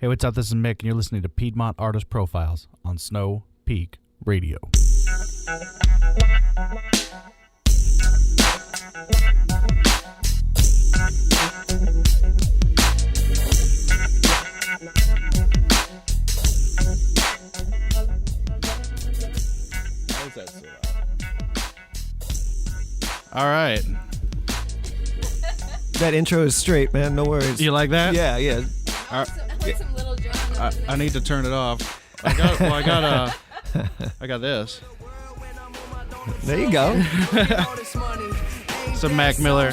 Hey, what's up? This is Mick, and you're listening to Piedmont Artist Profiles on Snow Peak Radio. All right. That intro is straight, man. No worries. You like that? Yeah. I like some Little John. I need to turn it off. I got this. There you go. Some Mac Miller,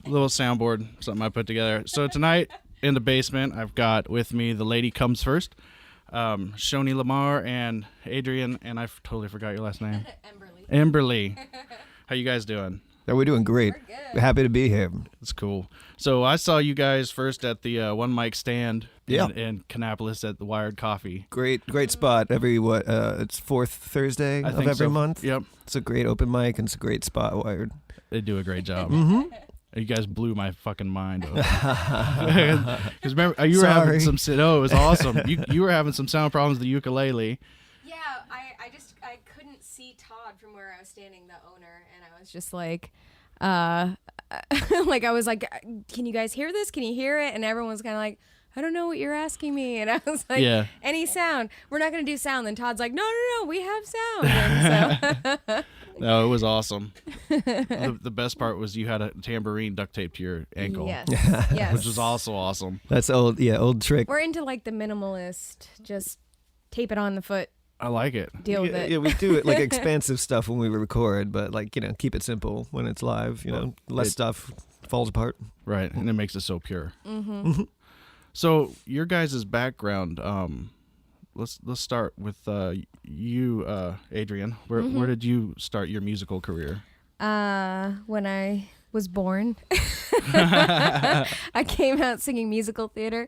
little soundboard, something I put together. So tonight in the basement, I've got with me the lady comes first, Shoni Lamar and Adrian, and I totally forgot your last name. Emberly. How you guys doing? Yeah, we're doing great. We're happy to be here. That's cool. So I saw you guys first at the One Mic Stand Yeah. in Kannapolis at the Wired Coffee. Great spot. It's fourth Thursday I of think every so. month. Yep. It's a great open mic and it's a great spot, Wired. They do a great job. Mm-hmm. You guys blew my fucking mind. Because remember, you were having Sorry. it was awesome. You were having some sound problems with the ukulele. Yeah, I couldn't see Todd from where I was standing, the owner, and I was just like, like I was like, can you guys hear this? Can you hear it? And everyone was kind of like, I don't know what you're asking me. And I was like, Yeah. Any sound. We're not going to do sound. Then Todd's like, no, we have sound. And so No, it was awesome. The best part was you had a tambourine duct taped to your ankle. Yes. Which was also awesome. That's old trick. We're into like the minimalist, just tape it on the foot, I like it. deal with it. Yeah, we do it like expansive stuff when we record, but like, keep it simple when it's live, less stuff falls apart. Right, and it makes it so pure. Mm-hmm. So your guys' background, let's start with you, Adrian. Where did you start your musical career? When I was born, I came out singing musical theater,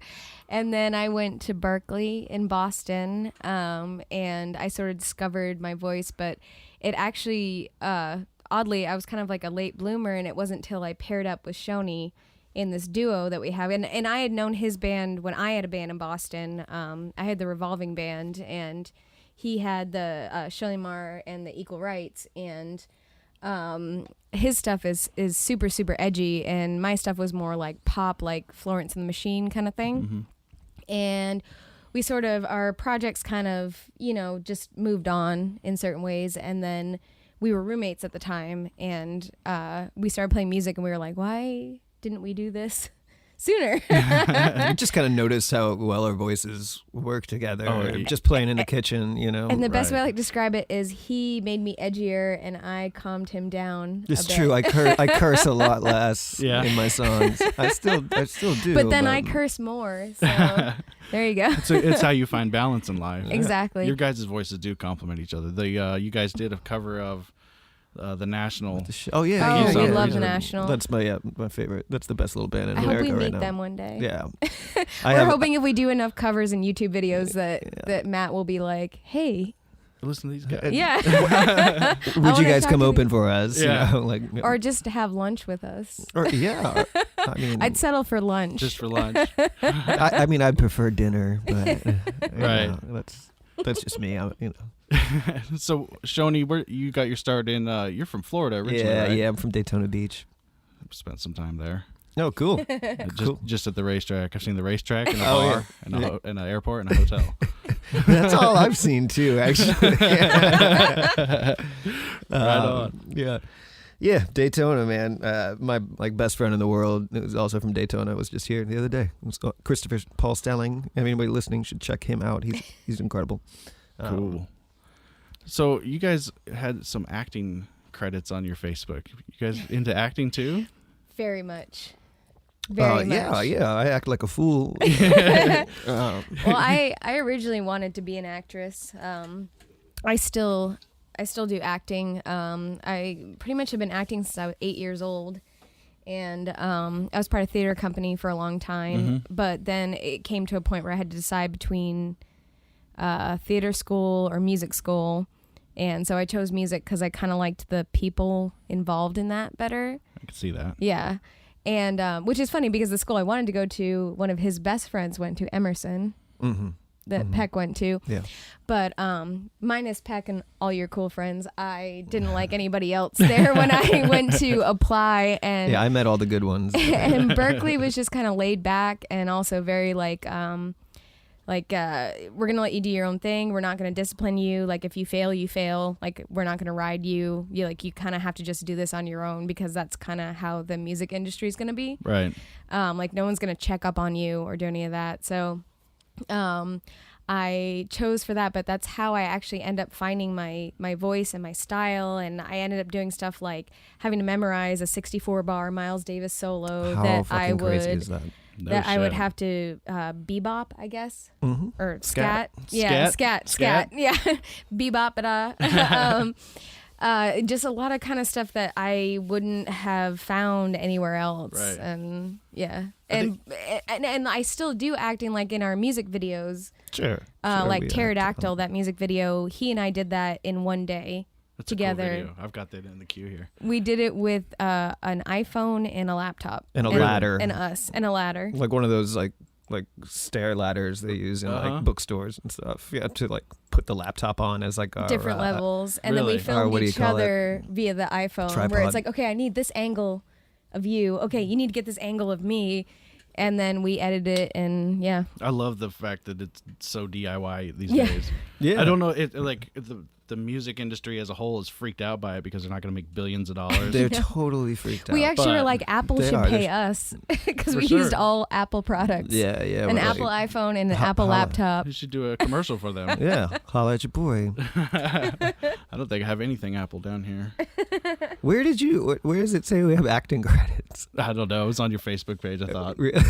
and then I went to Berkeley in Boston, and I sort of discovered my voice, but it actually, oddly, I was kind of like a late bloomer, and it wasn't till I paired up with Shoni in this duo that we have. And I had known his band when I had a band in Boston. I had the Revolving Band, and he had the Shoni Lamar and the Equal Rights, and his stuff is super, super edgy, and my stuff was more like pop, like Florence and the Machine kind of thing. Mm-hmm. And we sort of, our projects kind of, just moved on in certain ways. And then we were roommates at the time, and we started playing music, and we were like, why didn't we do this sooner? We just kind of noticed how well our voices work together. Oh, yeah. Just playing in the kitchen, And the best Right. way I like to describe it is he made me edgier, and I calmed him down. It's a bit. true. I curse a lot less Yeah. in my songs. I still do. But then I curse more. So there you go. So it's how you find balance in life. Exactly. Your guys' voices do complement each other. You guys did a cover of the National. Oh yeah, Oh, yeah, we yeah. love the National. That's my favorite. That's the best little band in I hope America we right meet now. them one day. Yeah, We're hoping if we do enough covers and YouTube videos that Matt will be like, hey, Listen to these guys. yeah. Would you wanna guys talk come to open for us? Yeah. Or just to have lunch with us. yeah. I mean, I'd settle for lunch. Just for lunch. I mean, I'd prefer dinner, but Right. That's just me. So, Shoni, where you got your start in? You're from Florida originally, Yeah, right? yeah. I'm from Daytona Beach. Spent some time there. Oh, cool. Just at the racetrack. I've seen the racetrack and a Oh, bar and and an airport and a hotel. That's all I've seen too, actually. Right on. Yeah. Yeah, Daytona, man. My best friend in the world, who's also from Daytona, was just here the other day. It's Christopher Paul Stelling. Anybody listening should check him out. He's incredible. Cool. So you guys had some acting credits on your Facebook. You guys into acting too? Very much. Very much. Yeah. I act like a fool. Well, I originally wanted to be an actress. I still do acting. I pretty much have been acting since I was 8 years old. And I was part of a theater company for a long time. Mm-hmm. But then it came to a point where I had to decide between theater school or music school. And so I chose music because I kind of liked the people involved in that better. I could see that. Yeah. And which is funny because the school I wanted to go to, one of his best friends went to Emerson. that Peck went to. Yeah. But minus Peck and all your cool friends, I didn't like anybody else there when I went to apply. And Yeah, I met all the good ones. and Berkeley was just kind of laid back and also very like we're gonna let you do your own thing. We're not gonna discipline you. Like if you fail, you fail. Like we're not gonna ride you. You kind of have to just do this on your own because that's kind of how the music industry is gonna be. Right. Like no one's gonna check up on you or do any of that. So I chose for that, but that's how I actually end up finding my voice and my style. And I ended up doing stuff like having to memorize a 64 bar Miles Davis solo How that fucking I crazy would is that? No that I would shit. have to bebop, I guess, or Scat. scat. Yeah, Scat? scat. Yeah, bebop it. Just a lot of kind of stuff that I wouldn't have found anywhere else. Right. And yeah, and I still do acting like in our music videos. Sure. Like we Pterodactyl, that music video, he and I did that in one day. That's together. A cool video. I've got that in the queue here. We did it with an iPhone and a laptop. And a ladder. And us. And a ladder. Like one of those like stair ladders they use in like bookstores and stuff. Yeah, to like put the laptop on as like our, Different levels. And really? then we filmed what do you each call it? other via the iPhone. Where Tripod. it's like, okay, I need this angle of you. Okay, you need to get this angle of me. And then we edit it and yeah. I love the fact that it's so DIY these Yeah. days. Yeah. I don't know. It like the music industry as a whole is freaked out by it because they're not going to make billions of dollars. They're totally freaked out. We actually were but like, Apple they should are. pay us because For we sure. used all Apple products. Yeah, yeah. An we're Apple like, iPhone and an Ho- Apple holla. laptop. You should do a commercial for them. Yeah, holla at your boy. I don't think I have anything Apple down here. Where does it say we have acting credits? I don't know. It was on your Facebook page, I thought. Really?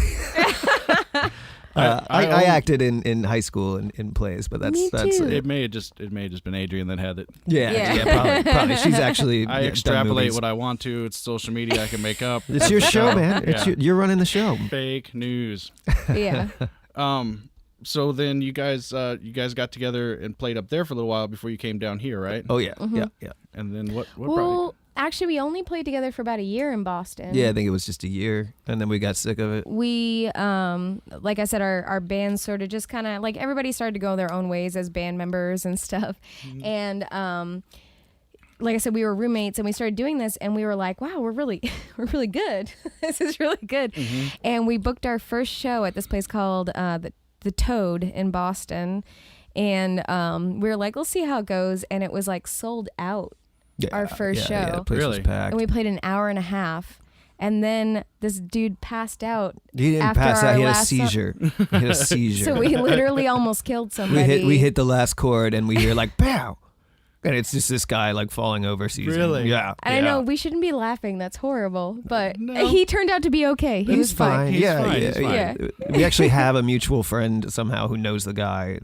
I acted in high school in plays, but that's Me that's too. It may have just been Adrian that had it. yeah, Yeah. yeah, probably. She's actually I extrapolate what I want to. It's social media I can make up. It's your show, man. It's Yeah. you're running the show. Fake news. Yeah. So then you guys got together and played up there for a little while before you came down here, right? Oh yeah, yeah. And then what brought you? Well, actually, we only played together for about a year in Boston. Yeah, I think it was just a year, and then we got sick of it. We, like I said, our band sort of just kind of like everybody started to go their own ways as band members and stuff. And like I said, we were roommates and we started doing this and we were like, wow, we're really good. This is really good. And we booked our first show at this place called the Toad in Boston. And we were like, let's see how it goes. And it was like sold out. Yeah, Our first yeah, show. Yeah, the place Really? was packed. And we played an hour and a half. And then this dude passed out. He didn't after pass out. our He had a last song. seizure. He had a seizure. So we literally almost killed somebody. we hit the last chord, and we hear like pow, and it's just this guy like falling over seizing. Really? Yeah. And yeah. I know we shouldn't be laughing. That's horrible. But No. he turned out to be okay. He was He's fine. He's yeah, fine, yeah, he's fine. yeah. We actually have a mutual friend somehow who knows the guy.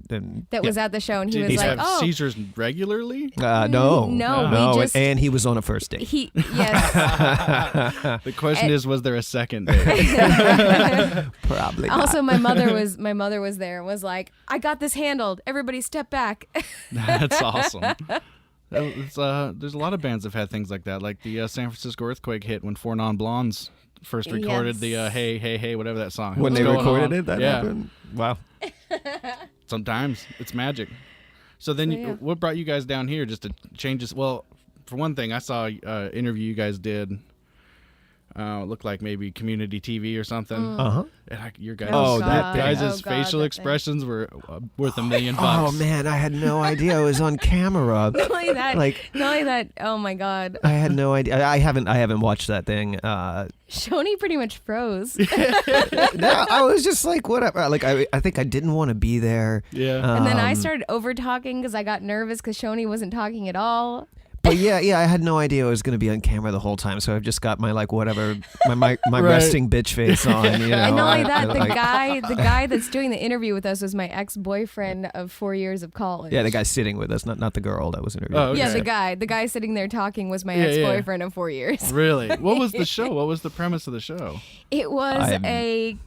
And That was at the show, and he Did was he like, have "Oh, seizures regularly? no, No, we just- and he was on a first date. he yes." The question And- is, was there a second date? Probably. Not. Also, my mother was there and was like, "I got this handled. Everybody, step back." That's awesome. There's a lot of bands that have had things like that, like the San Francisco earthquake hit when Four Non Blondes first recorded the Yes. Hey Hey Hey whatever that song. when What's they going recorded on? it, that yeah. happened. Wow. Sometimes it's magic. So then, yeah. what brought you guys down here just to change this? Well, for one thing, I saw an interview you guys did. It looked like maybe community TV or something. Uh-huh. And your guys, Oh, that thing. guys' Oh, God, facial that expressions were worth $1 million. Oh man, I had no idea it was on camera. Not only that, Like- not only that. Oh my God, I had no idea. I haven't watched that thing. Shoni pretty much froze. No, I was just like, whatever. Like, I think I didn't want to be there. Yeah. And then I Um, started over talking because I got nervous because Shoni wasn't talking at all. But yeah, I had no idea I was going to be on camera the whole time. So I've just got my like whatever, my Right. resting bitch face on. You know, And not only I- that, I like- the guy that's doing the interview with us was my ex-boyfriend of 4 years of college. Yeah, the guy sitting with us, not the girl that was interviewing. Oh, okay. Yeah, the guy sitting there talking was my Yeah, yeah. ex-boyfriend of 4 years. Really? What was the show? What was the premise of the show? It was I'm-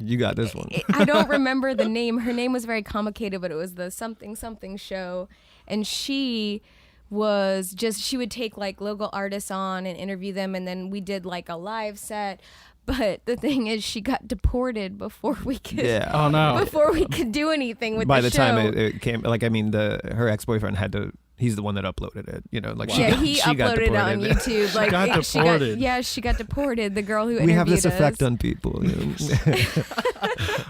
You got this one. I don't remember the name. Her name was very complicated, but it was the something something show, and she would take like local artists on and interview them, and then we did like a live set. But the thing is, she got deported before we could. Yeah. Oh no. Before we could do anything with By the the show. time it came, like, I mean, her ex-boyfriend had to. He's the one that uploaded it. You know, like Wow. she Yeah, got, he she got uploaded it on deported. YouTube. Like got she deported. she got deported. The girl who interviewed We have this us. effect on people. You know?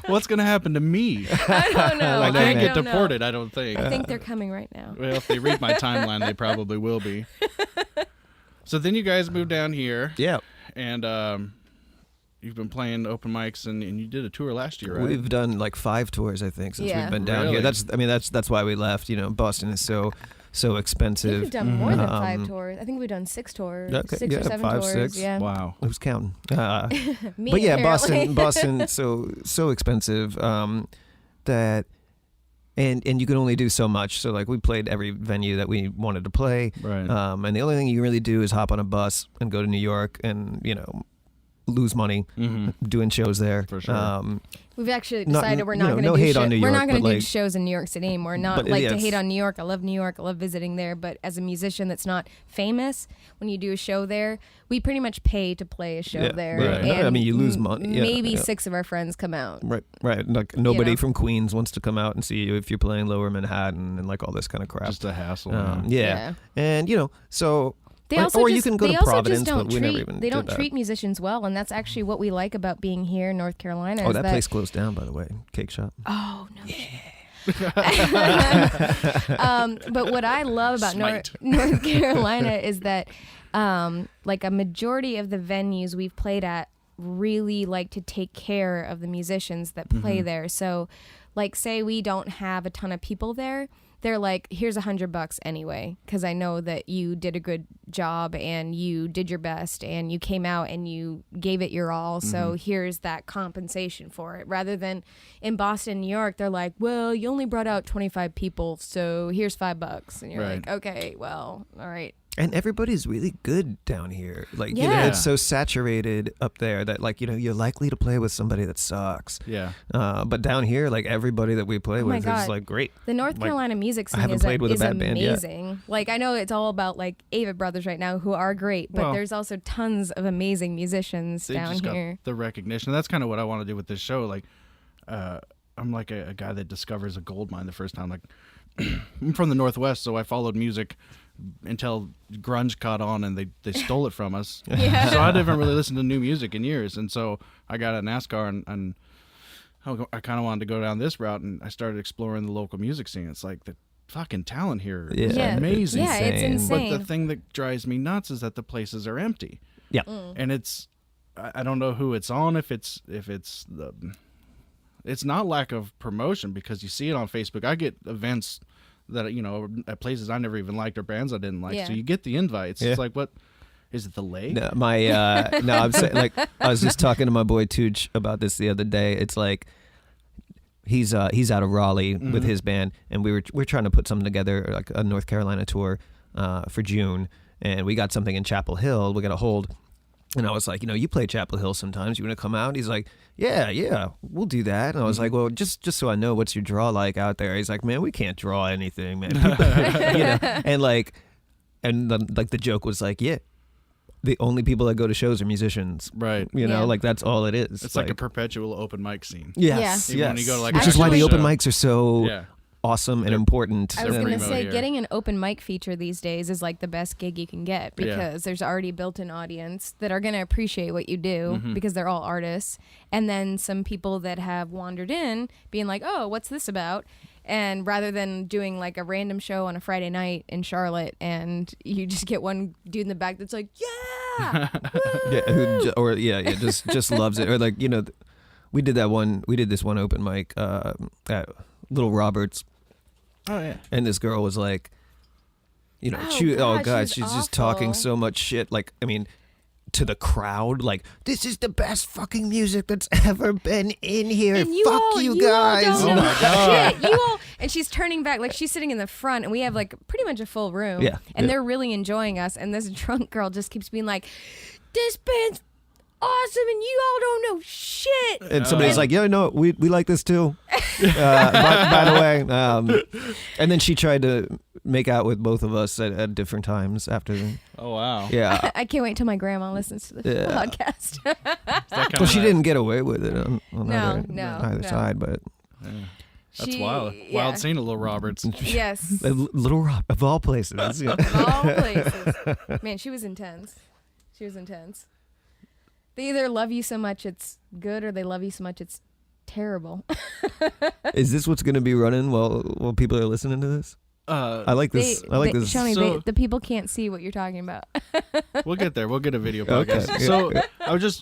What's gonna happen to me? I don't know. I Like, can't I get don't know. deported. I don't think. I think they're coming right now. Well, if they read my timeline, they probably will be. So then you guys moved down here, Yeah. and you've been playing open mics, and you did a tour last year, right? We've done like 5 tours, I think, since Yeah. we've been down Really? here. That's why we left. You know, Boston is so I think expensive. we've done more than 5 Um, tours. I think we've done 6 tours, Okay, 6 or yeah, 7 5, tours. 6. Yeah, Wow. Who's counting? me But yeah, apparently. Boston, so expensive that, and you can only do so much. So like we played every venue that we wanted to play, Right. and the only thing you really do is hop on a bus and go to New York and lose money Mm-hmm. doing shows there. For sure. We've actually Not- decided we're you not know, going to no do hate on New We're York, not going but, to do like- shows in New York City anymore. Not But, like yeah, to hate it's- on New York. I love New York. I love visiting there. But as a musician that's not famous, when you do a show there, we pretty much pay to play a show Yeah, there. right. No, I And mean, you lose money. Yeah, maybe yeah. 6 of our friends come out. Right. Like nobody know? from Queens wants to come out and see you if you're playing Lower Manhattan and like all this kind of crap. Just a hassle. Yeah. And so They like, also or just, you can go they to also Providence, just don't but we never treat even they did don't that. treat musicians well, and that's actually what we like about being here in North Carolina. Oh, is that place closed down, by the way. Cake Shop. Oh no. But what I love about Smite. North Carolina is that like a majority of the venues we've played at really like to take care of the musicians that play there. So like say we don't have a ton of people there, they're like, here's $100 anyway, because I know that you did a good job and you did your best and you came out and you gave it your all. So here's that compensation for it. Rather than in Boston, New York, they're like, well, you only brought out 25 people, so here's $5. And you're Right. like, okay, well, all right. And everybody's really good down here. Like, you know, Yeah. it's so saturated up there that, like, you know, you're likely to play with somebody that sucks. Yeah. But down here, like, everybody that we play Oh my with God. is, like, great. The North Like, Carolina music I scene haven't is, played with a is bad band yet. amazing. Like, I know it's all about, like, Ava Brothers right now, who are great, but Well, there's also tons of amazing musicians They down just here. got the recognition. That's kind of what I want to do with this show. Like, I'm like a guy that discovers a gold mine the first time. Like, I'm from the Northwest, so I followed music until grunge caught on and they stole it from us. Yeah. So I didn't really listen to new music in years. And so I got a NASCAR and I kind of wanted to go down this route, and I started exploring the local music scene. It's like the fucking talent here is Yeah. amazing. Yeah, it's insane. But the thing that drives me nuts is that the places are empty. Yeah. And I don't know who it's on, if it's not lack of promotion, because you see it on Facebook. I get events that, you know, at places I never even liked or bands I didn't like. Yeah. So you get the invites. Yeah. It's like, what is it, the lake? No, I'm saying, like, I was just talking to my boy Tooch about this the other day. It's like he's out of Raleigh with his band, and we're trying to put something together, like a North Carolina tour for June, and we got something in Chapel Hill. We got a hold, and I was like, you know, you play Chapel Hill sometimes. You want to come out? He's like, yeah, we'll do that. And I was like, well, just so I know, what's your draw like out there? He's like, man, we can't draw anything, man. People, you know, and the joke was like, yeah. The only people that go to shows are musicians. Right. You know, Yeah. like that's all it is. It's like a perpetual open mic scene. yes, Even when you go to, like, which is why the Actually- open mics are so Yeah. awesome and They're- important. I was They're going to primo say, here. getting an open mic feature these days is like the best gig you can get, Yeah. because there's already built-in audience that are going to appreciate what you do because they're all artists. And then some people that have wandered in being like, oh, what's this about? And rather than doing like a random show on a Friday night in Charlotte and you just get one dude in the back that's like, yeah, woo!" just loves it. Or like, you know, we did this one open mic at Little Roberts, Oh, yeah. and this girl was like, you know, Oh, God, she's she's just talking awful. so much shit. Like, I mean, to the crowd, like, this is the best fucking music that's ever been in here. And Fuck you guys. all don't Oh know my God. shit. You all, and she's turning back, like she's sitting in the front, and we have like pretty much a full room. Yeah, And yeah. they're really enjoying us. And this drunk girl just keeps being like, "This band's awesome, and you all don't know shit." And somebody's like, "Yeah, no, we like this too." By the way, and then she tried to make out with both of us at different times after. Oh wow. Yeah. I can't wait till my grandma listens to the Yeah. podcast. Is that kind Well, of she a- didn't get away with it on No, either no. side, but Yeah. That's She- wild. yeah. Wild scene of Little Roberts. Yes. Little Rob of all places. Yeah. Of all places. Man, she was intense. She was intense. They either love you so much it's good, or they love you so much it's terrible. Is this what's going to be running while people are listening to this? I like this. I like this. Shoni, So- the people can't see what you're talking about. We'll get there. We'll get a video Okay. podcast. So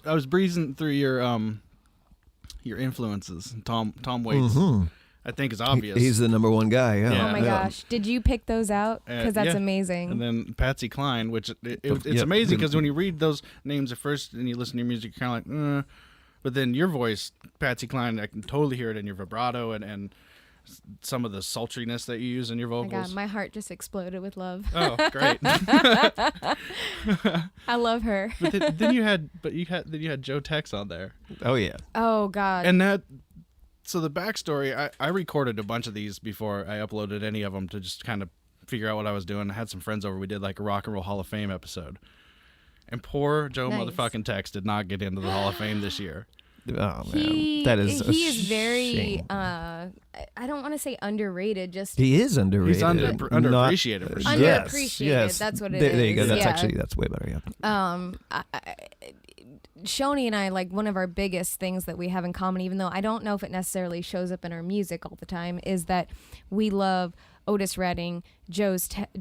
I was breezing through your influences. Tom Waits, Mhm. I think is obvious. He's the number one guy. Yeah. Yeah. Oh my gosh. Did you pick those out? Because that's yeah. amazing. And then Patsy Cline, which it's Yep. amazing because when you read those names at first and you listen to your music, you're kind of like, but then your voice, Patsy Cline, I can totally hear it in your vibrato and some of the sultriness that you use in your Oh my vocals. God, my heart just exploded with love. Oh, great! I love her. But then you had Joe Tex on there, Oh yeah. Oh God. and that. So the backstory, I recorded a bunch of these before I uploaded any of them to just kind of figure out what I was doing. I had some friends over. We did like a Rock and Roll Hall of Fame episode, and poor Joe Nice. motherfucking Tex did not get into the Hall of Fame this year. Oh man. he That is. a he is very shame. I don't want to say underrated, just He is underrated. He's underappreciated for sure. Underappreciated, that's what it There you go. is, That's yeah. that's way better. Yeah. Shoni and I, like, one of our biggest things that we have in common, even though I don't know if it necessarily shows up in our music all the time, is that we love Otis Redding, Joe's Place,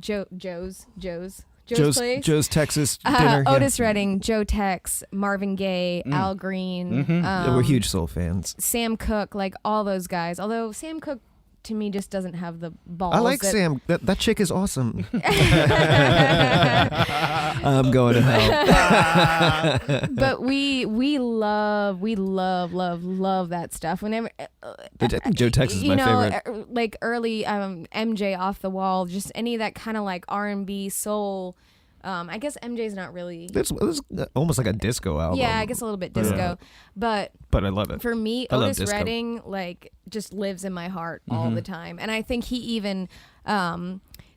Joe's Texas dinner. yeah. Otis Redding, Joe Tex, Marvin Gaye, Al Green, Yeah, we're huge Soul fans. Sam Cooke, like all those guys. Although Sam Cooke, to me, just doesn't have the balls. I like that- Sam. That chick is awesome. I'm going to hell. But we love that stuff. Whenever I think Joe Tex is my favorite. like early MJ Off the Wall, just any of that kind of like R&B soul. I guess MJ's not really. It's almost like a disco album. Yeah, I guess a little bit disco, but But I love it. for me, I love Otis disco. Redding like just lives in my heart all the time, and I think he even.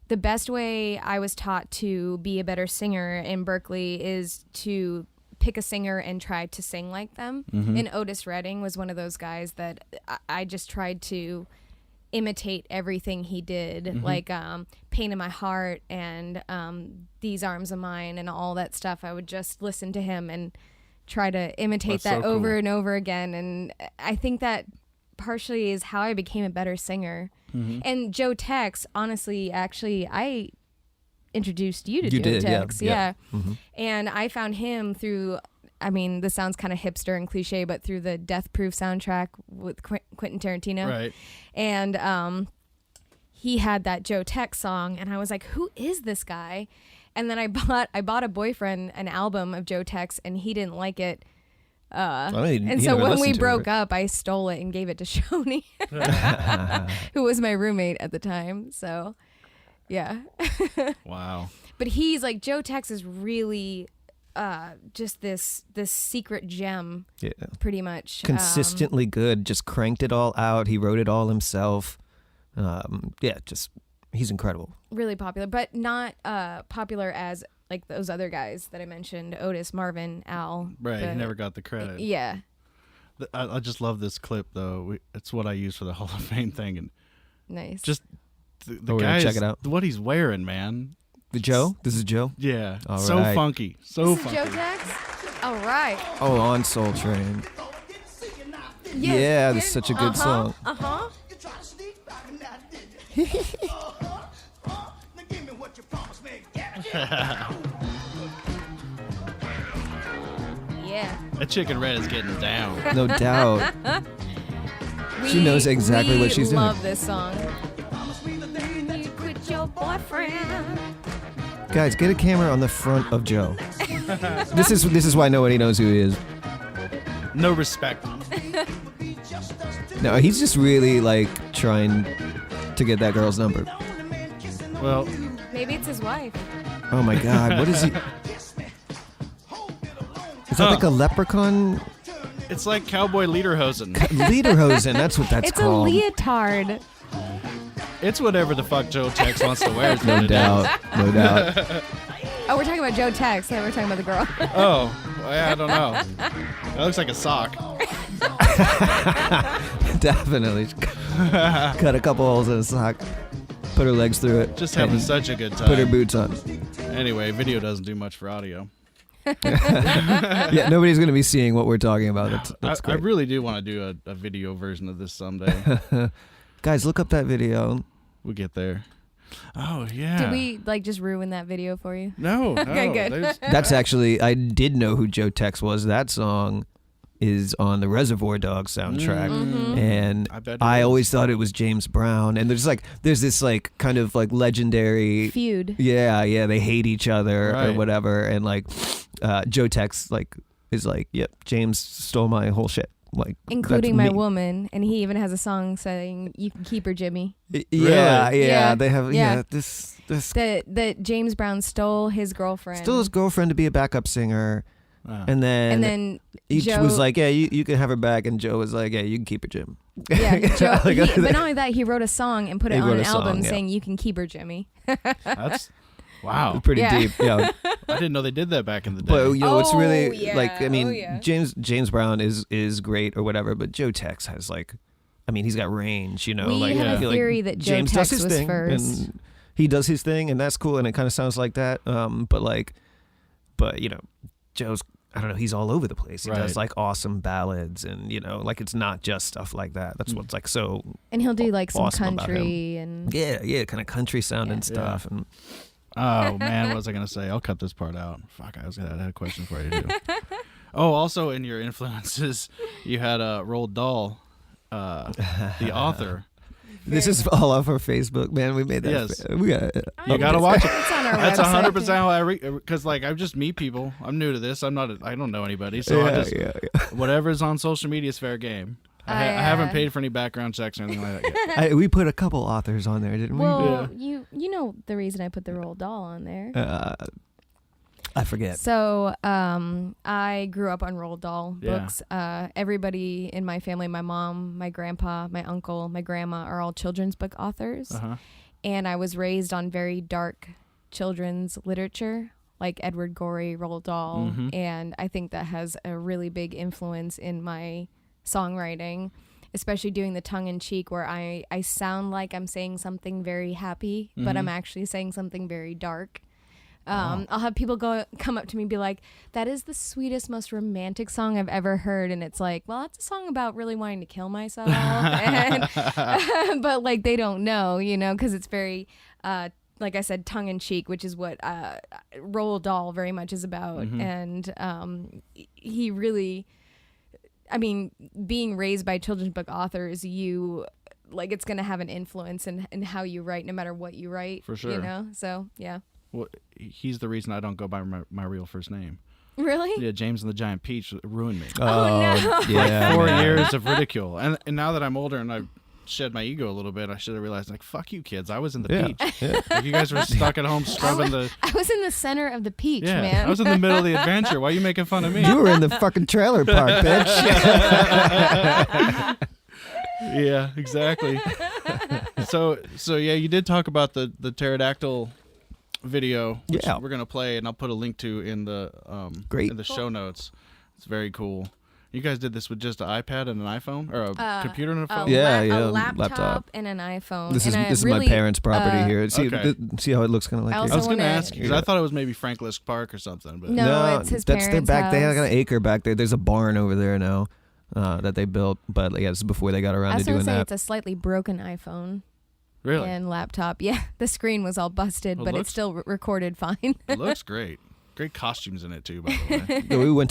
The best way I was taught to be a better singer in Berkeley is to pick a singer and try to sing like them. And Otis Redding was one of those guys that I just tried to imitate everything he did, like Pain in My Heart and These Arms of Mine and all that stuff. I would just listen to him and try to imitate That's that so over cool. and over again. And I think that partially is how I became a better singer. And Joe Tex, honestly, actually, I introduced you to You Joe did, yeah, Tex. yeah. And I found him through, I mean, this sounds kind of hipster and cliche, but through the Death Proof soundtrack with Quentin Tarantino. Right. And he had that Joe Tex song, and I was like, who is this guy? And then I bought a boyfriend an album of Joe Tex, and he didn't like it. And so when we broke up, I stole it and gave it to Shoni, who was my roommate at the time. So, yeah. Wow. But he's like, Joe Tex is really just this secret gem, Yeah. pretty much. Consistently good. Just cranked it all out. He wrote it all himself. Yeah, just he's incredible. Really popular, but not popular as like those other guys that I mentioned, Otis, Marvin, Al. Right. He never got the credit. Yeah. I just love this clip though. It's what I use for the Hall of Fame thing, and Nice. just the we're gonna guy. check it out. What he's wearing, man. The Joe? This is Joe? Yeah. All so right. funky. So This is funky. Joe Tex? All right. Oh, on Soul Train. Yes, Yeah, that's yes. such a good song. Uh-huh. Yeah. That chicken red is getting down. No doubt. She knows exactly what she's We doing. love this song. You quit your boyfriend. Guys, get a camera on the front of Joe. This is why nobody knows who he is. No respect. No, he's just really like trying to get that girl's number. Well, Maybe it's his wife. Oh my God, what is he? Is that like a leprechaun? it's like Cowboy Lederhosen. Lederhosen, that's what that's It's called. a leotard. It's whatever the fuck Joe Tex wants to wear. is what No it is. doubt. No doubt. Oh, we're talking about Joe Tex. I thought we were talking about the girl. Oh, well, yeah, I don't know. That looks like a sock. Definitely. Cut a couple holes in a sock. Put her legs through it. Just having and such a good time. put her boots on. Anyway, video doesn't do much for audio. Yeah, nobody's going to be seeing what we're talking about. That's I great. really do want to do a video version of this someday. Guys, look up that video. We'll get there. Oh, yeah. Did we like just ruin that video for you? No. Okay, good. there's- That's actually, I did know who Joe Tex was. That song is on the Reservoir Dogs soundtrack. Mm-hmm. And I bet it I is. always thought it was James Brown. And there's this like kind of like legendary Feud. Yeah, they hate each other or Right. whatever, and like Joe Tex like is like, yep, James stole my whole shit, like Including that's my me. woman, and he even has a song saying "You can keep her, Jimmy." Yeah, Really? Yeah. they have Yeah. this That James Brown stole his girlfriend. still his girlfriend to be a backup singer, Ah. and then and then each Joe, was like, yeah, you can have her back, and Joe was like, yeah, you can keep her, Jim. yeah, Joe. Like, But not only that, he wrote a song and put it He on wrote an a song, album yeah. saying "You can keep her, Jimmy." That's wow. Pretty Yeah. deep, yeah. I didn't know they did that back in the day. But you know, it's Oh, really yeah. like, I mean, Oh, yeah. James Brown is great or whatever, but Joe Tex has like, I mean, he's got range, you know. We like have I a feel theory like that Joe James Tex does his was thing, first. and he does his thing, and that's cool, and it kind of sounds like that. But you know, Joe's, I don't know, he's all over the place. He Right. does like awesome ballads, and you know, like it's not just stuff like that. Mm. That's what's like so And he'll do like some awesome about country and yeah, kind of country sounding Yeah. stuff, and Oh man, what was I gonna say? I'll cut this part out. Fuck, I had a question for you too. Oh, also in your influences, you had Roald Dahl, the author. this is all off our Facebook, man. We made that. Yes. We got. You gotta watch it. it's on our That's website. 100% how I because like I just meet people. I'm new to this. I don't know anybody, so I Yeah, just yeah. whatever's on social media is fair game. I haven't paid for any background checks or anything like that yet. We put a couple authors on there, didn't we? Well, you know the reason I put the Roald Dahl on there. I forget. So I grew up on Roald Dahl Yeah. books. Everybody in my family, my mom, my grandpa, my uncle, my grandma, are all children's book authors. Uh-huh. And I was raised on very dark children's literature, like Edward Gorey, Roald Dahl. Mhm. And I think that has a really big influence in my songwriting, especially doing the tongue-in-cheek where I sound like I'm saying something very happy, but I'm actually saying something very dark. I'll have people come up to me and be like, that is the sweetest, most romantic song I've ever heard. And it's like, well, it's a song about really wanting to kill myself. And, but like, they don't know, you know, because it's very, like I said, tongue in cheek, which is what Roald Dahl very much is about. And he really, I mean, being raised by children's book authors, you like, it's going to have an influence in how you write, no matter what you write. For sure. You know? So, yeah. Well, he's the reason I don't go by my real first name. Really? Yeah, James and the Giant Peach ruined me. Oh, no. Yeah, 4 man. years of ridicule, and now that I'm older and I've shed my ego a little bit, I should have realized, like, fuck you kids, I was in the Yeah, peach. yeah. Like, you guys were stuck at home scrubbing the. I was in the center of the peach, Yeah, man. I was in the middle of the adventure. Why are you making fun of me? You were in the fucking trailer park, bitch. Yeah, exactly. So yeah, you did talk about the pterodactyl video, which Yeah. we're gonna play, and I'll put a link to in the Great. in the show notes. It's very cool. You guys did this with just an iPad and an iPhone, or a computer and a phone. A laptop. laptop and an iPhone. This is and this really, is my parents' property here. See okay. see how it looks kind of like I here? I was gonna wanna- ask because I thought it was maybe Frank Lisk Park or something, but No, it's his that's their parents' back. They house. got an acre back there. There's a barn over there now that they built, but yeah, this is before they got I around to was gonna doing say that. it's a slightly broken iPhone really, and laptop. Yeah, the screen was all busted, Well, but looks- it's still recorded fine. it looks great. Great costumes in it too, by the way. Yeah, we went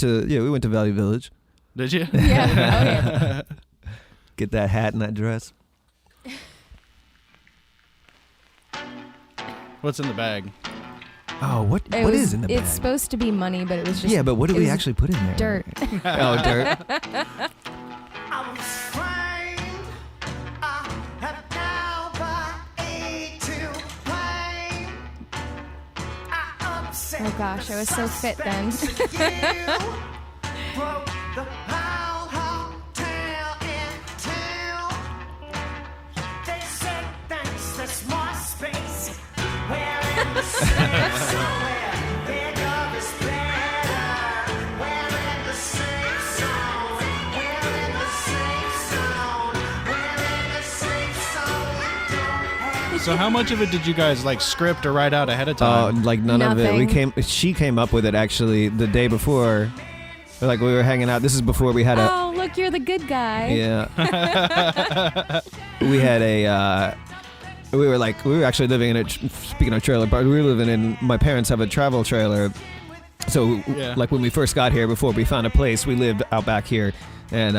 to Valley Village. Did you? Yeah. Oh, yeah. Get that hat and that dress. What's in the bag? Oh, what It what was- is in the bag? It's supposed to be money, but it was just Yeah, but what did it we was actually put in there? dirt. Oh, dirt. I was framed. I have now by A2 plane. I upset Oh, gosh, I was so fit then. suspects you. Broke the whole hotel in town. They said thanks to So how much of it did you guys like script or write out ahead of time? Like none of it. Nothing. She came up with it actually the day before. Like we were hanging out. This is before we had a. Oh, look, you're the good guy. Yeah. We had a. We were actually living in speaking of trailer park, we were living in, my parents have a travel trailer. So Yeah. like when we first got here, before we found a place, we lived out back here. And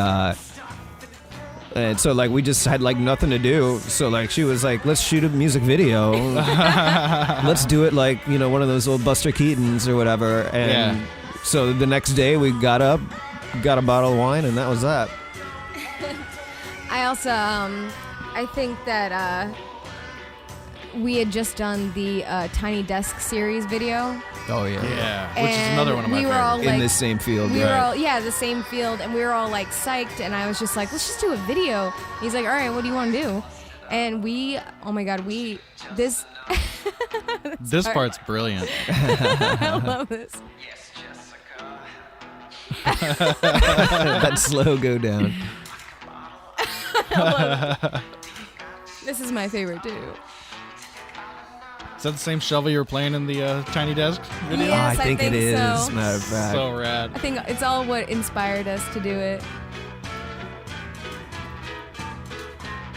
so like we just had like nothing to do. So like she was like, let's shoot a music video. Let's do it like, you know, one of those old Buster Keatons or whatever. And Yeah. so the next day we got up, got a bottle of wine, and that was that. I also, I think that we had just done the Tiny Desk series video. Oh yeah. Yeah, which is another one of my we were favorites. all In like, the same field. we right. were all, yeah, the same field, and we were all like psyched, and I was just like, let's just do a video. He's like, all right, what do you want to do? And we, oh my God, this, This part's brilliant. I love this. That slow go down. This is my favorite too. Is that the same shovel you were playing in the Tiny Desk video? Yes, I think it is. so. Matter of fact. So rad. I think it's all what inspired us to do it.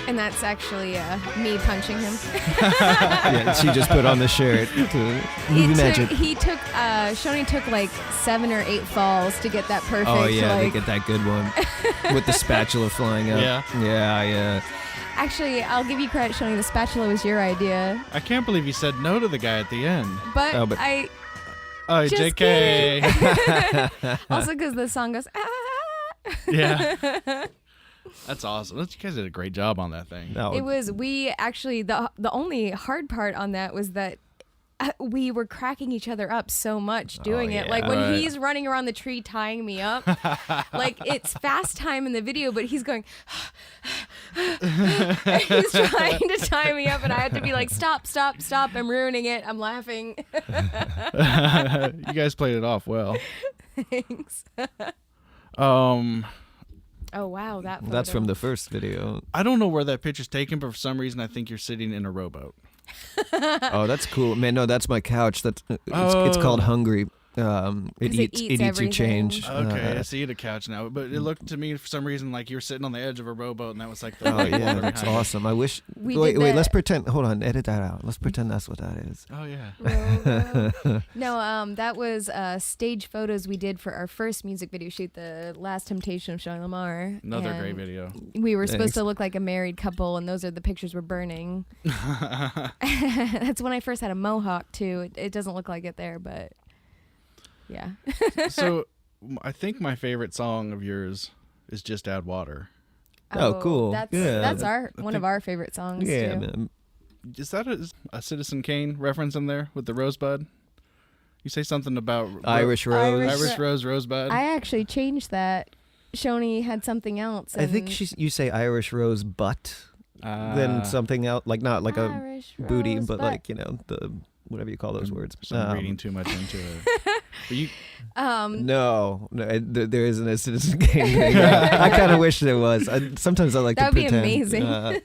And that's actually me punching him. Yeah, she just put on the shirt to movie magic. Shoni took like 7 or 8 falls to get that perfect. Oh yeah, like, they get that good one with the spatula flying up. Yeah. Yeah. Actually, I'll give you credit, Shoni. The spatula was your idea, I can't believe you said no to the guy at the end. but, Oh, but- I Oh, Just JK. also because the song goes. Ah. Yeah. That's awesome. You guys did a great job on that thing. No, It was we actually the only hard part on that was that we were cracking each other up so much doing it. yeah. Like when Right. he's running around the tree tying me up, like it's fast time in the video, but he's going. He's trying to tie me up, and I had to be like, stop! I'm ruining it. I'm laughing. You guys played it off well. Thanks. Oh wow, that. Photo. that's from the first video. I don't know where that picture's taken, but for some reason I think you're sitting in a rowboat. Oh, that's cool, man. No, that's my couch. That's it's called Hungry. It 'Cause it eats eats your everything. change. Okay, I see the couch now, but it looked to me for some reason like you were sitting on the edge of a rowboat, and that was like the Oh yeah, water that's behind it. awesome. I wish. We Wait, did wait. that- Let's pretend. Hold on. Edit that out. Let's pretend that's what that is. Oh yeah. Row. No, that was stage photos we did for our first music video shoot, The Last Temptation of Shoni Lamar. Another And great video. We were supposed Thanks. to look like a married couple, and those are the pictures we're burning. That's when I first had a mohawk too. It doesn't look like it there, but yeah. So I think my favorite song of yours is Just Add Water. Oh, cool. That's Yeah. that's one of our favorite songs Yeah, too. man. Is that a Citizen Kane reference in there with the rosebud? You say something about Irish Rose. Irish Rose, Rosebud. I actually changed that. Shoni had something else. I think and- you say Irish Rose butt, then something else, like not like a Irish booty, Rose but butt. like, you know, the whatever you call those words. I'm reading too much into it. But you, No, there isn't a Citizen Kane thing. I kind of wish there was. Sometimes I like That to would be pretend. amazing.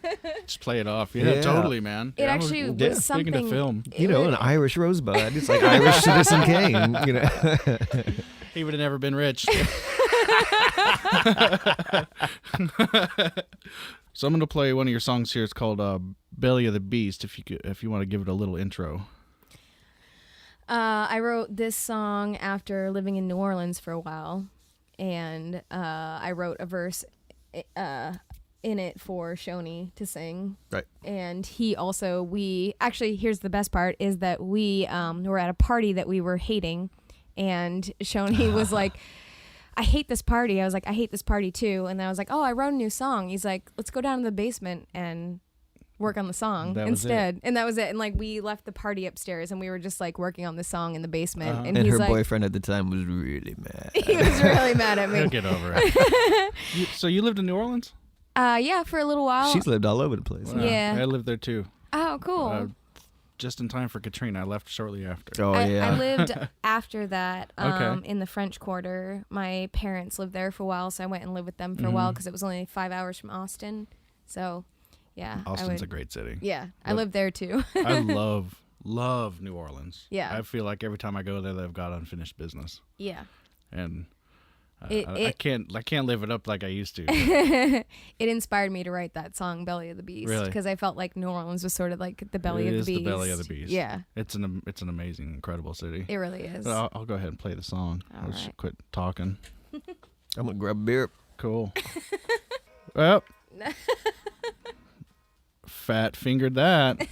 just play it off. Yeah, Yeah. totally, man. It Yeah, actually we're was big into something. film. You know, an Irish rosebud. It's like Irish Citizen Kane. You know. He would have never been rich. So I'm gonna play one of your songs here. It's called "Belly of the Beast." If you want to give it a little intro. I wrote this song after living in New Orleans for a while, and I wrote a verse in it for Shoni to sing. Right. And he also, here's the best part, is that we were at a party that we were hating, and Shoni was like, I hate this party. I was like, I hate this party too. And then I was like, oh, I wrote a new song. He's like, let's go down to the basement and work on the song That was instead. And that was it. And like we left the party upstairs and we were just like working on the song in the basement. And And he's her like, boyfriend at the time was really mad. he was really mad at He'll me. get over it. So you lived in New Orleans? Yeah, for a little while. She's lived all over the place. Wow. Yeah. I lived there too. Oh, cool. Just in time for Katrina. I left shortly after. Oh I yeah. lived after that Okay. in the French Quarter. My parents lived there for a while, so I went and lived with them for a Mm-hmm. while because it was only 5 hours from Austin. So, Yeah. I Austin's a would. great city. Yeah, I Love- live there too. I love New Orleans. Yeah. I feel like every time I go there, they've got unfinished business, Yeah. and It- I it- can't live it up like I used to. It inspired me to write that song "Belly of the Beast" Really? because I felt like New Orleans was sort of like the belly It of the is beast. the belly of the beast. Yeah, It's an amazing, incredible city. it really is. But I'll go ahead and play the song. All Let's right. quit talking. I'm gonna grab a beer. Cool. Well, fat fingered that.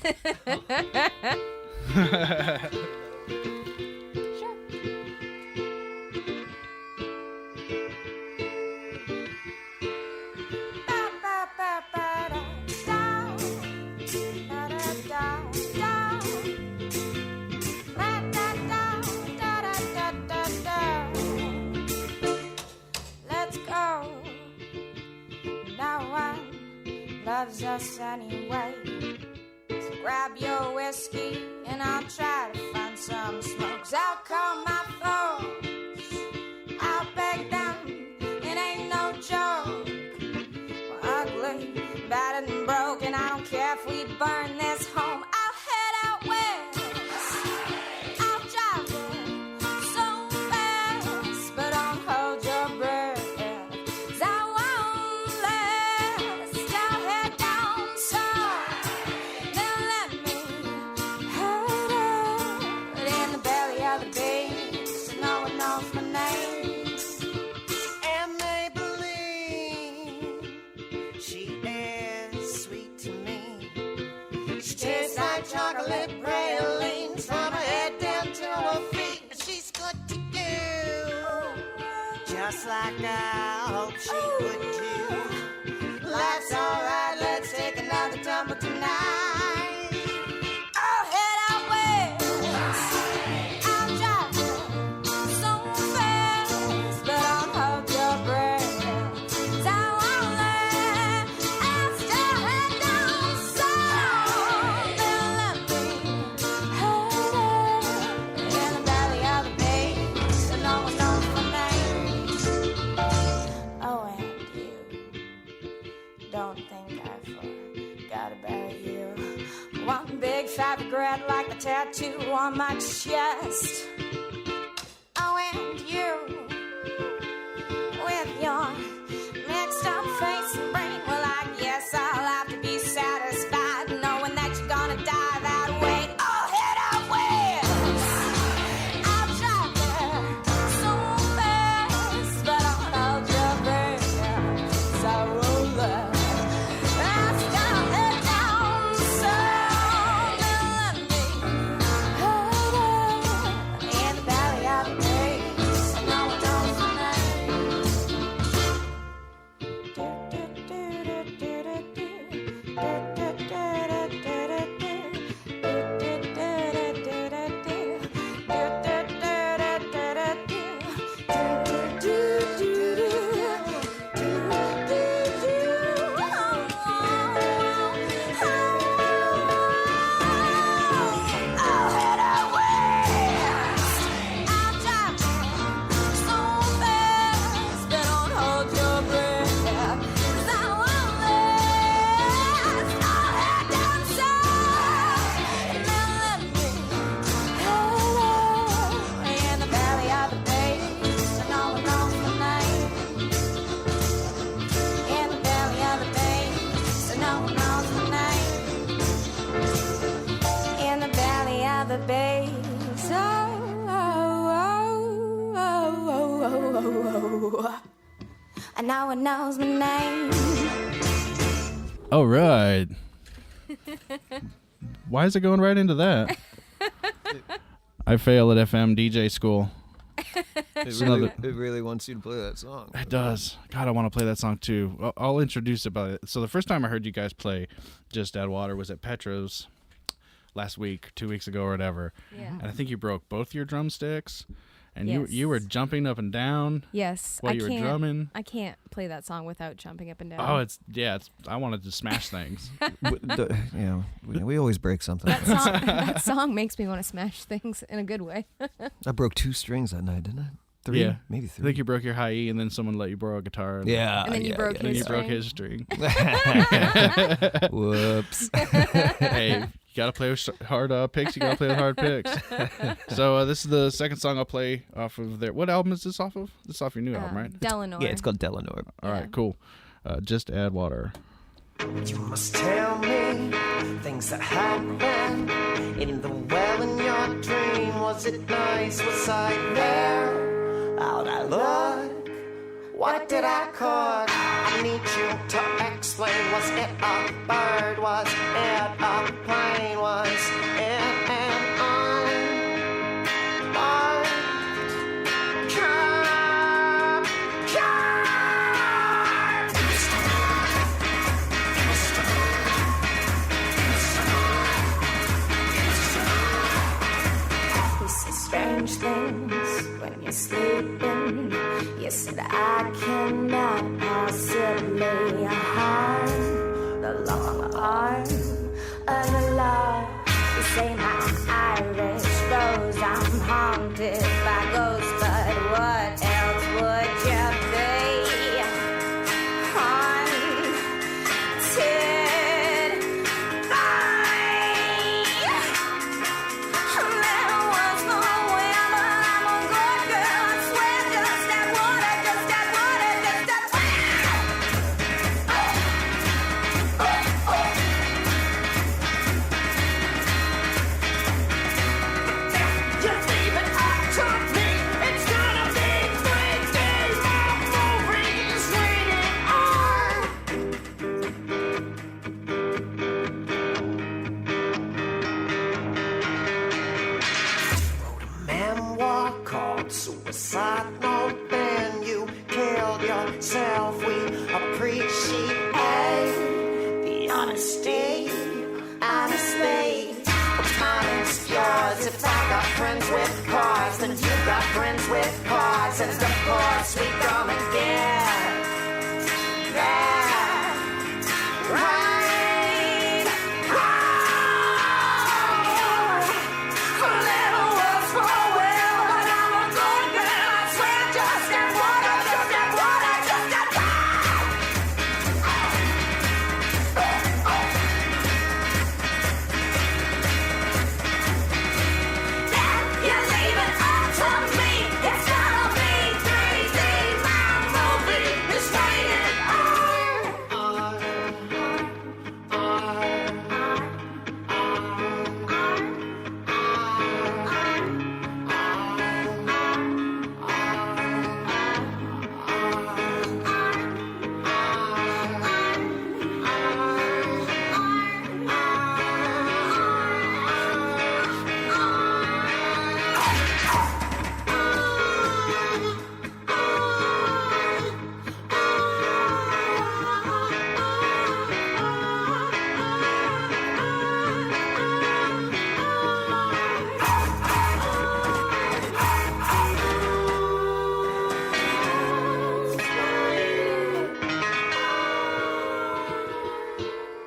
Let's go. No one loves us anyway. So grab your whiskey and I'll try to find some smokes. I'll call my folks. I'll beg them. It ain't no joke. We're ugly, battered and broken. I don't care if we burn this home. I'll head out west. I'll drive it so fast, but don't hold your breath. 'Cause I won't last. I'll head down south. Then let me hide out in the belly of the beast. No one knows my name. And Maybelline, she is sweet to me. She tastes like chocolate pralines from her head down to her feet. But she's good to you, just like I hope she would do. Life's alright, let's take another tumble tonight. I'll head out west. I'll drive so fast, but don't hold your breath. 'Cause I won't let. I'll still head down south. Then let me hide out in the belly of the beast, so no one knows my name. Oh, and you don't think I forgot about you. One big fat regret like the tattoo on my chest. Oh, and you with your mixed up face and brain. Well, I guess I'll have to be satisfied knowing that you're gonna die that way. I'll head out west. I'll drive there so fast, but I'll hold your breath. So roll up. I'll still head down south and let me hide out in the belly of the beast. No one knows my I'll head out west. I'll drive so fast, but don't hold your breath. 'Cause I won't last. I'll head down south, and then let me hide out in the belly of the beast. So no one knows my name. In the belly of the beast, so no one knows my name. In the belly of the beast. Oh, oh, oh, oh, oh, oh, oh. And no one knows my name. All right. Why is it going right into that? I fail at FM DJ school. It really wants you to play that song. It does. God, I want to play that song too. I'll introduce about it. So the first time I heard you guys play Just Add Water was at Petro's last week, 2 weeks ago or whatever. Yeah. And I think you broke both your drumsticks. And Yes. you were jumping up and down Yes, while I you were can't. drumming. I can't play that song without jumping up and down. Oh, it's I wanted to smash things. We always break something. that song. That song makes me want to smash things in a good way. I broke 2 strings that night, didn't I? 3, Yeah. maybe I 3. think you broke your high E, and then someone let you borrow a guitar. Yeah, And then you broke And then you his broke string. his string. Whoops. Hey, you gotta play with hard picks. You gotta play with hard picks. So this is the second song I'll play off of their. What album is this off of? This is off your new album, right? Delano. Yeah, it's called Delanor. All right, cool. Just add water. You must tell me things that happened in the well in your dream. Was it nice? Was I there? How'd I look? What did I cook? I need you to explain. Was it a bird? Was it a plane? Was it an unmarked car? You say strange things when you're sleeping. You said I cannot possibly harm the long arm of the law. You say my Irish rose, I'm haunted by ghosts, but what else would you be? Haunted by. Memoir called Suicide Note. Then you killed yourself. We appreciate the honesty, honestly. What's mine is yours. If I got friends with cars, then you got friends with cars, and of course we come again. That right.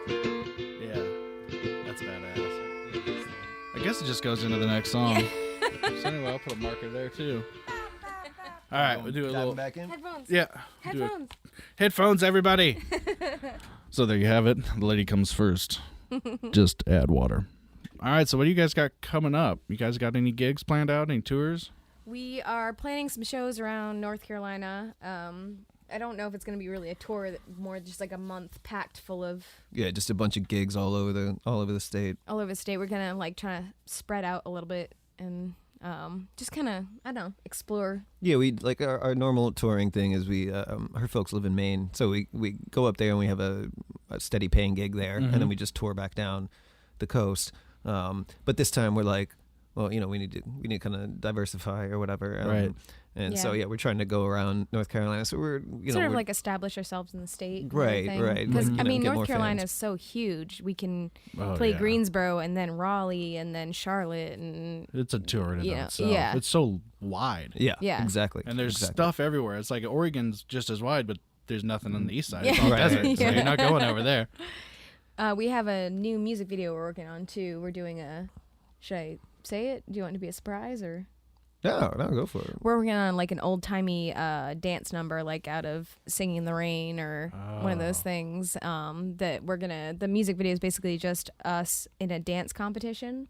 Yeah, that's badass. I guess it just goes into the next song. So anyway, I'll put a marker there too. All right, we'll do a little. back in. Headphones. Yeah, do it. Headphones. Headphones, everybody. So there you have it. The lady comes first. Just add water. All right, so what do you guys got coming up? You guys got any gigs planned out? Any tours? We are planning some shows around North Carolina. I don't know if it's going to be really a tour, more just like a month packed full of Yeah, just a bunch of gigs all over the state. all over the state. We're going to like try to spread out a little bit and just kind of, I don't know, explore. Yeah, we like our normal touring thing is we her folks live in Maine, so we go up there and we have a steady paying gig there, and then we just tour back down the coast. But this time we're like, well, you know, we need to kind of diversify or whatever. Right. And Yeah. so yeah, we're trying to go around North Carolina. So we're Sort of we're, like establish ourselves in the state. Right, right. Because, You I know, mean, get more North Carolina fans. is so huge. We can Oh, play yeah. Greensboro and then Raleigh and then Charlotte and It's a tour in and of Yeah, itself. yeah. It's so wide. yeah, Yeah. exactly. And there's exactly. stuff everywhere. It's like Oregon's just as wide, but there's nothing on the east side. It's Yeah. all Right. desert, so Yeah. you're not going over there. we have a new music video we're working on too. We're doing a, should I say it? Do you want it to be a surprise or? No, go for it. We're working on like an old timey dance number, like out of Singing in the Rain or one of those things. That the music video is basically just us in a dance competition.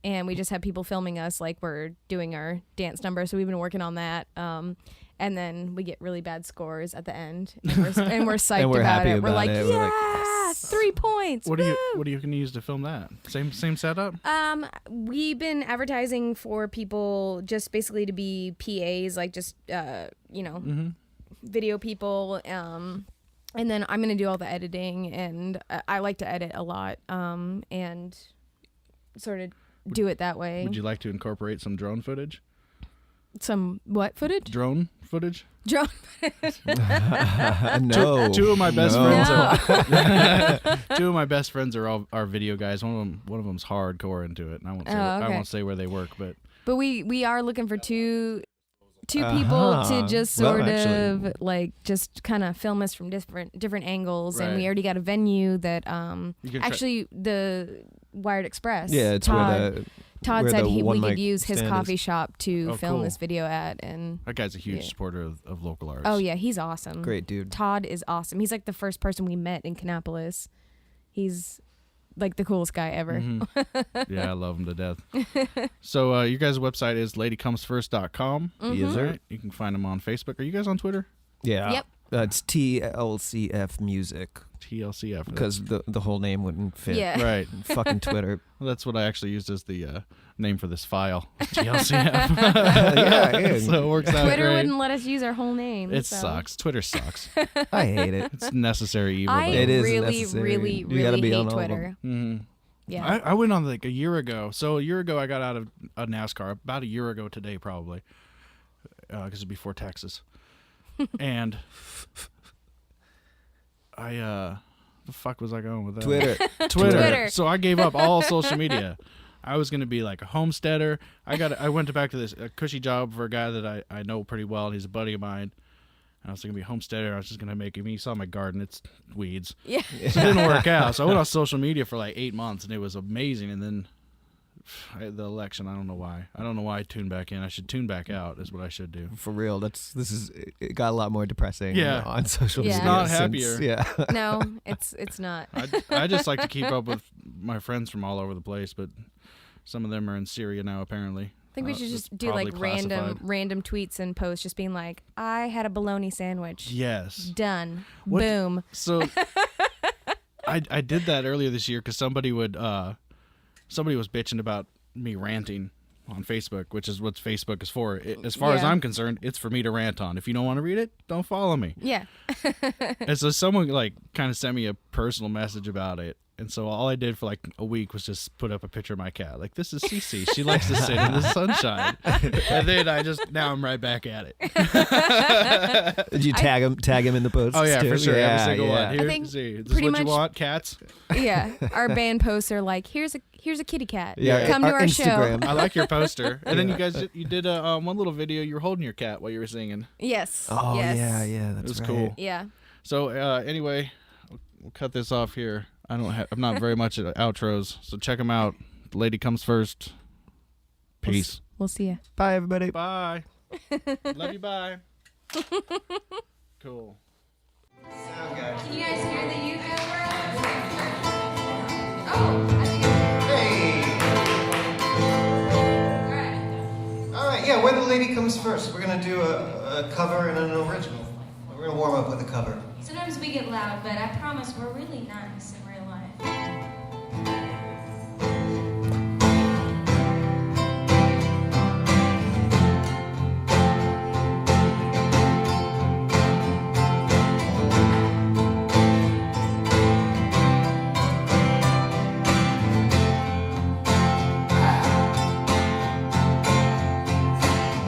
And we just have people filming us like we're doing our dance number. So we've been working on that. And then we get really bad scores at the end. And we're psyched And we're about happy it. We're about like, it. yeah, We're like, yes. 3 points. What woo! are you going to use to film that? Same setup? We've been advertising for people just basically to be PAs, like just, video people. And then I'm going to do all the editing, and I like to edit a lot and sort of do it that way. Would you like to incorporate some drone footage? Some what footage? Drone footage? Drone. No. Two of my best No. friends. Two of my best friends are video guys. One of them's hardcore into it. And I won't say where they work, but we are looking for two people to just Well, sort actually- of like just kind of film us from different angles, and we Right. already got a venue that you can actually the Wired Express. Yeah, it's Todd where said the we one could mic use his stand coffee is. shop to Oh, film cool. this video at, and that guy's a huge Yeah. supporter of local arts. oh yeah, he's awesome. Great dude. Todd is awesome. He's like the first person we met in Kannapolis. He's like the coolest guy ever. Mhm. Yeah, I love him to death. So your guys' website is ladycomesfirst.com. Yes, sir. Right? You can find them on Facebook. Are you guys on Twitter? Yeah. Yep. It's TLCF Music TLCF. because the whole name wouldn't fit. Yeah. Right. Fucking Twitter. Well, that's what I actually used as the name for this file. TLCF. Yeah. So it works out Twitter great. wouldn't let us use our whole name. It so. sucks. Twitter sucks. I hate it. It's necessary evil. I though. It is really, necessary. really, You gotta really be hate on all of them. Twitter. Mhm. Yeah. I went on like a year ago. So a year ago, I got out of a NASCAR. About a year ago today, probably, because it's before Texas. And the fuck was I going with that? Twitter. Twitter. So I gave up all social media. I was gonna be like a homesteader. I went back to this cushy job for a guy that I know pretty well. And he's a buddy of mine. I was gonna be a homesteader. I was just gonna make him. You saw my garden; it's weeds. Yeah. So it didn't work out. So I went on social media for like 8 months, and it was amazing. And then the election, I don't know why. I don't know why I tuned back in. I should tune back out. Is what I should do. For real. It got a lot more depressing. Yeah. On social Yeah. media. It's not since- happier. Yeah. No, it's not. I just like to keep up with my friends from all over the place, but some of them are in Syria now, apparently. I think we should It's just do like probably classified. random tweets and posts, just being like, "I had a bologna sandwich. Yes. Done. What- Boom." So I did that earlier this year because somebody was bitching about me ranting on Facebook, which is what Facebook is for. As far as Yeah. I'm concerned, it's for me to rant on. If you don't want to read it, don't follow me. Yeah. And so someone like kind of sent me a personal message about it. And so all I did for like a week was just put up a picture of my cat. Like, this is Cece. She likes to sit in the sunshine. And then now I'm right back at it. Did you tag him in the post? Oh, yeah, too? for sure. Yeah, Every single yeah. one. Here, think see, this is pretty what you much- want, cats? Yeah. Our band posts are like, "Here's a kitty cat. Yeah, Come to our our Instagram. show." I like your poster. And then you guys, you did one little video. You were holding your cat while you were singing. Yes. Oh, yes. yeah, that's It was right. cool. Yeah. So anyway, we'll cut this off here. I'm not very much at outros, so check them out. The Lady Comes First. Peace. We'll see ya. Bye, everybody. Bye. Love you. Bye. Cool. Can you guys hear the Yugo world? Oh, I think All right, yeah, Where the Lady Comes First. We're gonna do a cover and an original. We're gonna warm up with a cover. Sometimes we get loud, but I promise we're really nice in real life.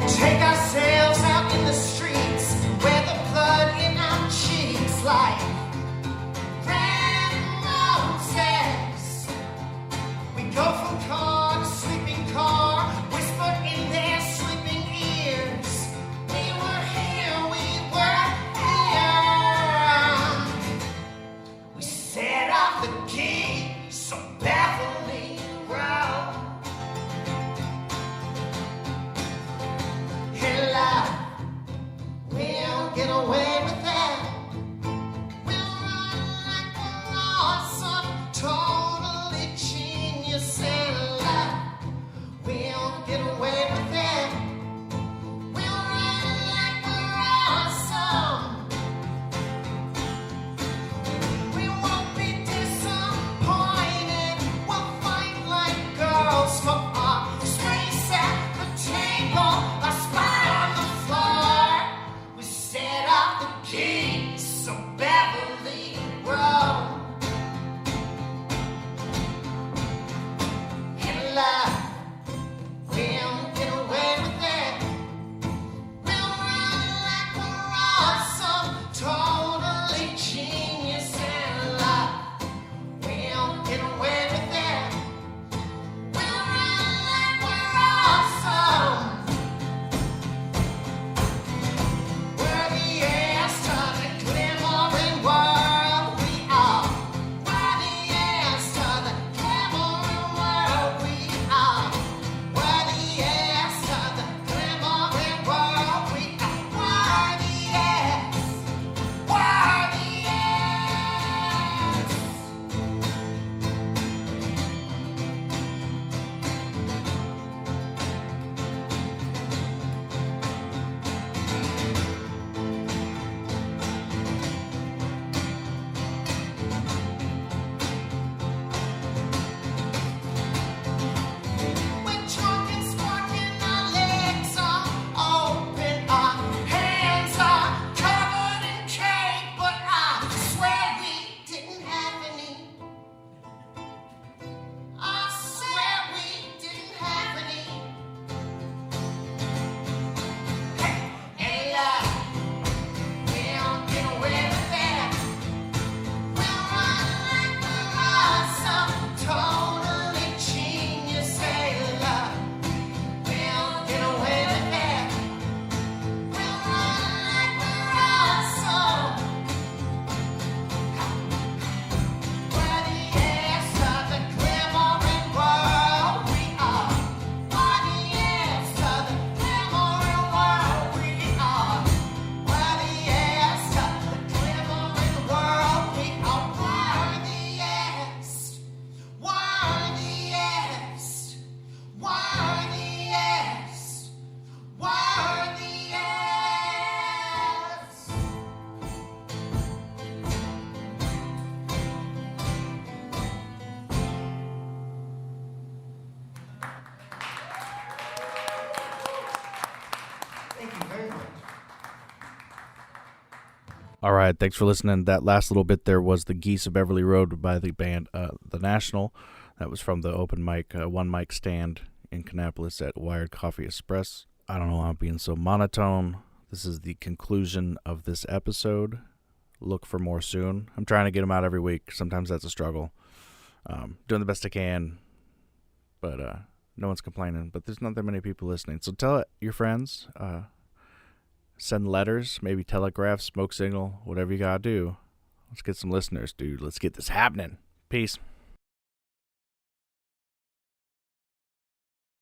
Take ourselves out in the streets where the blood in our cheeks like red love. We'll get away with it. We'll run like we're awesome, totally genius in love. We'll get away with it. We'll run like we're awesome. We're the answer to glimmering world we are. We're the answer to glimmering world we are. We're the answer to glimmering world we are. We're the answer. We're the answer. We're drunk and squawking, our legs are open, our hands are covered in cake, but I swear we didn't have any. I swear we didn't have any. Hey, love, we'll get away with it. We'll run like we're awesome, totally genius, hey, love. We'll get away with it. We'll run like we're awesome. We're the answer to glimmering world we are. We're the answer to glimmering world we are. We're the answer to glimmering world we are. We're the answer. We're the answer. We're the answer. We're the answer. Thank you very much. All right, thanks for listening. That last little bit there was The Geese of Beverly Road by the band The National. That was from the open mic, one mic stand in Kannapolis at Wired Coffee Express. I don't know why I'm being so monotone. This is the conclusion of this episode. Look for more soon. I'm trying to get them out every week. Sometimes that's a struggle. Doing the best I can, but no one's complaining. But there's not that many people listening. So tell your friends. Send letters, maybe telegraph, smoke signal, whatever you gotta do. Let's get some listeners, dude. Let's get this happening. Peace.